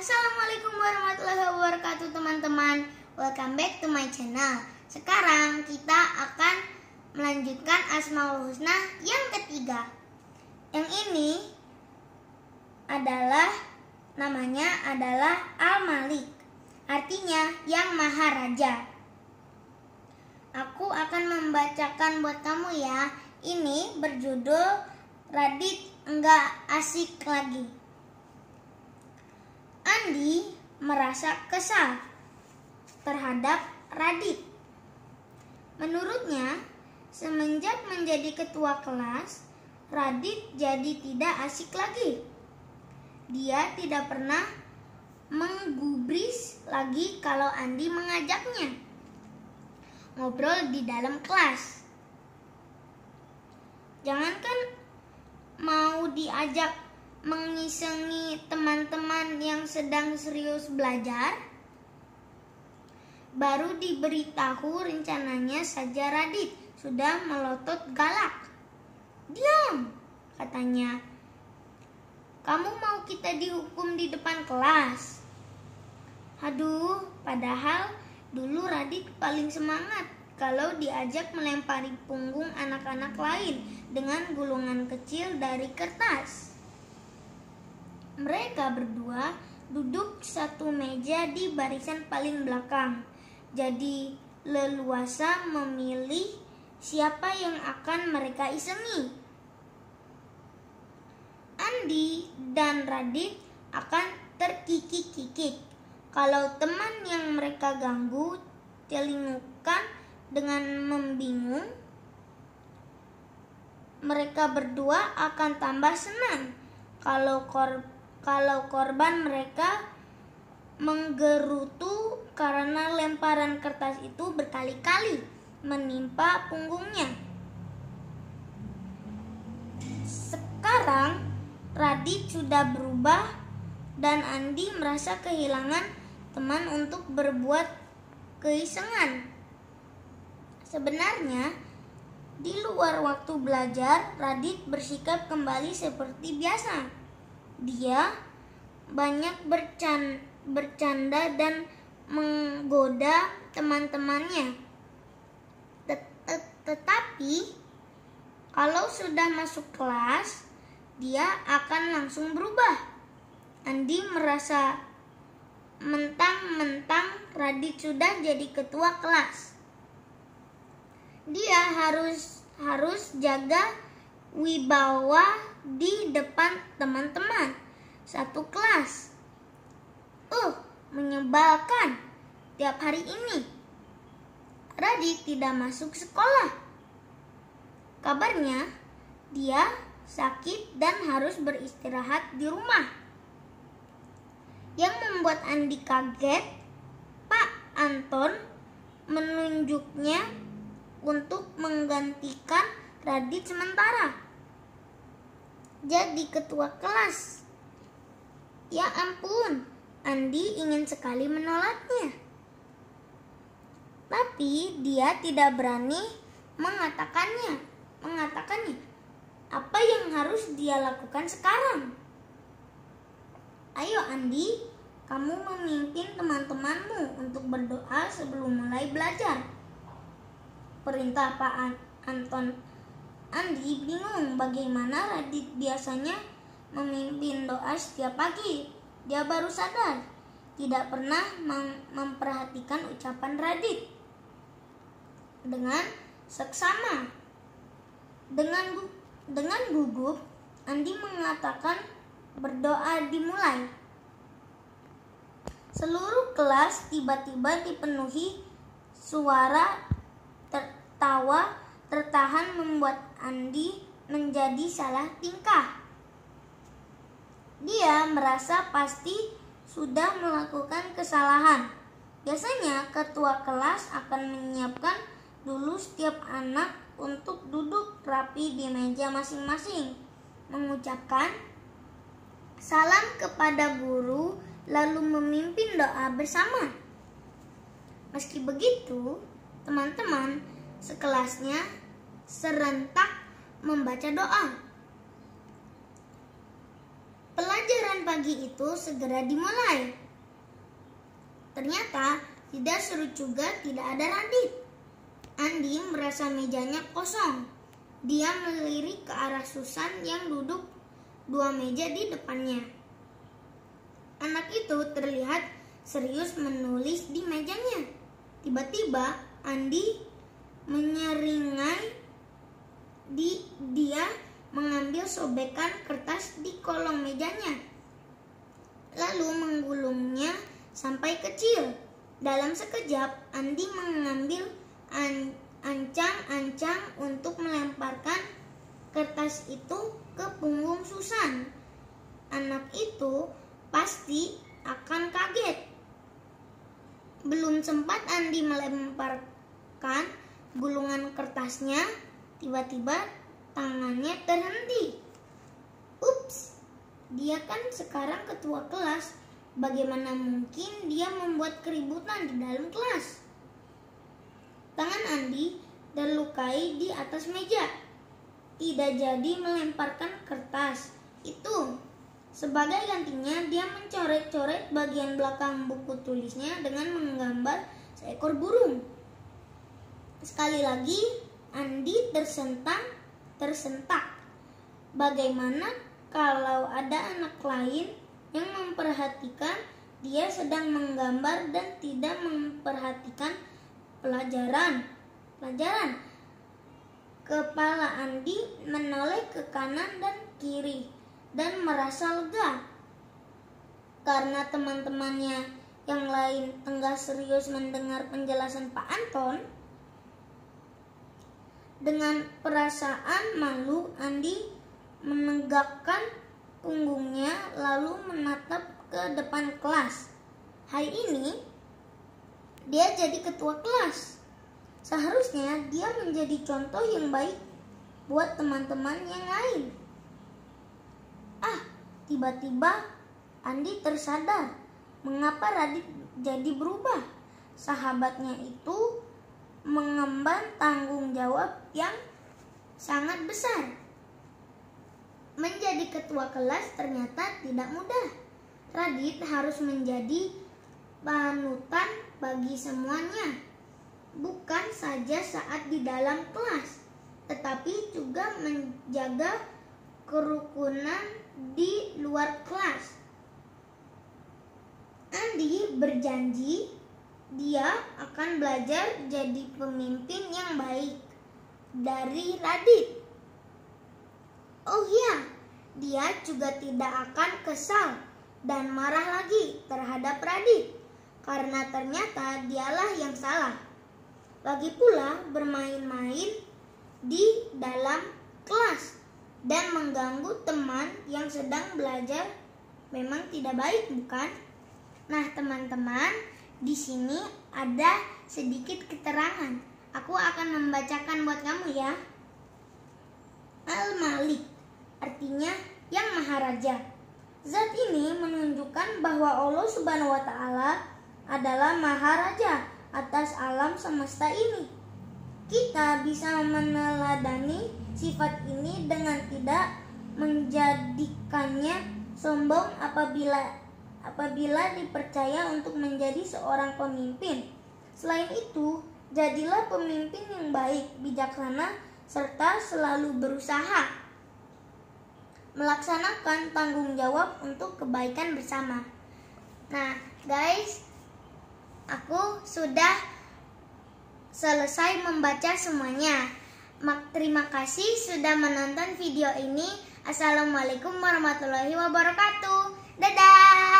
Assalamualaikum warahmatullahi wabarakatuh teman-teman. Welcome back to my channel. Sekarang kita akan melanjutkan Asmaul Husna yang ketiga. Yang ini namanya adalah Al-Malik. Artinya yang Maha Raja. Aku akan membacakan buat kamu ya. Ini berjudul Radit Enggak Asik Lagi. Andi merasa kesal terhadap Radit. Menurutnya, semenjak menjadi ketua kelas, Radit jadi tidak asik lagi. Dia tidak pernah menggubris lagi kalau Andi mengajaknya ngobrol di dalam kelas. Jangankan mau diajak mengisengi teman-teman yang sedang serius belajar, baru diberitahu rencananya saja Radit sudah melotot galak. "Diam," katanya. "Kamu mau kita dihukum di depan kelas?" Aduh, padahal dulu Radit paling semangat kalau diajak melempari punggung anak-anak lain dengan gulungan kecil dari kertas. Mereka berdua duduk satu meja di barisan paling belakang, jadi leluasa memilih siapa yang akan mereka isengi. Andi dan Radit akan terkikik-kikik kalau teman yang mereka ganggu celingukan dengan membingung. Mereka berdua akan tambah senang kalau korban mereka menggerutu karena lemparan kertas itu berkali-kali menimpa punggungnya. Sekarang Radit sudah berubah dan Andi merasa kehilangan teman untuk berbuat keisengan. Sebenarnya di luar waktu belajar, Radit bersikap kembali seperti biasa. Dia banyak bercanda dan menggoda teman-temannya. Tetapi kalau sudah masuk kelas, dia akan langsung berubah. Andi merasa mentang-mentang Radit sudah jadi ketua kelas, dia harus jaga wibawa di depan teman-teman satu kelas. Menyebalkan. Tiap hari ini Radit tidak masuk sekolah. Kabarnya dia sakit dan harus beristirahat di rumah. Yang membuat Andi kaget, Pak Anton menunjuknya untuk menggantikan Radit sementara jadi ketua kelas. Ya ampun, Andi ingin sekali menolaknya. Tapi dia tidak berani mengatakannya. Apa yang harus dia lakukan sekarang? "Ayo Andi, kamu memimpin teman-temanmu untuk berdoa sebelum mulai belajar," perintah Pak Anton. Andi bingung bagaimana Radit biasanya memimpin doa setiap pagi. Dia baru sadar tidak pernah memperhatikan ucapan Radit. Dengan seksama, dengan gugup, Andi mengatakan berdoa dimulai. Seluruh kelas tiba-tiba dipenuhi suara tertawa tertahan membuat Andi menjadi salah tingkah. Dia merasa pasti sudah melakukan kesalahan. Biasanya ketua kelas akan menyiapkan dulu setiap anak untuk duduk rapi di meja masing-masing, mengucapkan salam kepada guru, lalu memimpin doa bersama. Meski begitu, teman-teman sekelasnya serentak membaca doa. Pelajaran pagi itu segera dimulai. Ternyata tidak seru juga tidak ada Radit. Andi merasa mejanya kosong. Dia melirik ke arah Susan yang duduk 2 meja di depannya. Anak itu terlihat serius menulis di mejanya. Tiba-tiba Andi menyeringai. Dia mengambil sobekan kertas di kolong mejanya, lalu menggulungnya sampai kecil. Dalam sekejap, Andi mengambil ancang-ancang untuk melemparkan kertas itu ke punggung Susan. Anak itu pasti akan kaget. Belum sempat Andi melemparkan gulungan kertasnya, tiba-tiba tangannya terhenti. Ups, dia kan sekarang ketua kelas. Bagaimana mungkin dia membuat keributan di dalam kelas? Tangan Andi terlukai di atas meja. Tidak jadi melemparkan kertas itu. Sebagai gantinya, dia mencoret-coret bagian belakang buku tulisnya dengan menggambar seekor burung. Sekali lagi, Andi tersentak. Bagaimana kalau ada anak lain yang memperhatikan dia sedang menggambar dan tidak memperhatikan pelajaran? Kepala Andi menoleh ke kanan dan kiri dan merasa lega. Karena teman-temannya yang lain tengah serius mendengar penjelasan Pak Anton. Dengan perasaan malu, Andi menegakkan punggungnya lalu menatap ke depan kelas. Hari ini dia jadi ketua kelas. Seharusnya dia menjadi contoh yang baik buat teman-teman yang lain. Tiba-tiba Andi tersadar mengapa Radit jadi berubah. Sahabatnya itu mengemban tanggung jawab yang sangat besar. Menjadi ketua kelas ternyata tidak mudah. Radit harus menjadi panutan bagi semuanya, bukan saja saat di dalam kelas, tetapi juga menjaga kerukunan di luar kelas. Andi berjanji dia akan belajar jadi pemimpin yang baik dari Radit. Oh iya, dia juga tidak akan kesal dan marah lagi terhadap Radit karena ternyata dialah yang salah. Lagi pula bermain-main di dalam kelas dan mengganggu teman yang sedang belajar memang tidak baik, bukan? Nah, teman-teman, di sini ada sedikit keterangan. Aku akan membacakan buat kamu ya. Al-Malik artinya yang Maharaja. Zat ini menunjukkan bahwa Allah Subhanahu wa Ta'ala adalah Maharaja atas alam semesta ini. Kita bisa meneladani sifat ini dengan tidak menjadikannya sombong apabila dipercaya untuk menjadi seorang pemimpin. Selain itu, jadilah pemimpin yang baik, bijaksana, serta selalu berusaha melaksanakan tanggung jawab untuk kebaikan bersama. Nah, guys, aku sudah selesai membaca semuanya. Terima kasih sudah menonton video ini. Assalamualaikum warahmatullahi wabarakatuh. Dadah.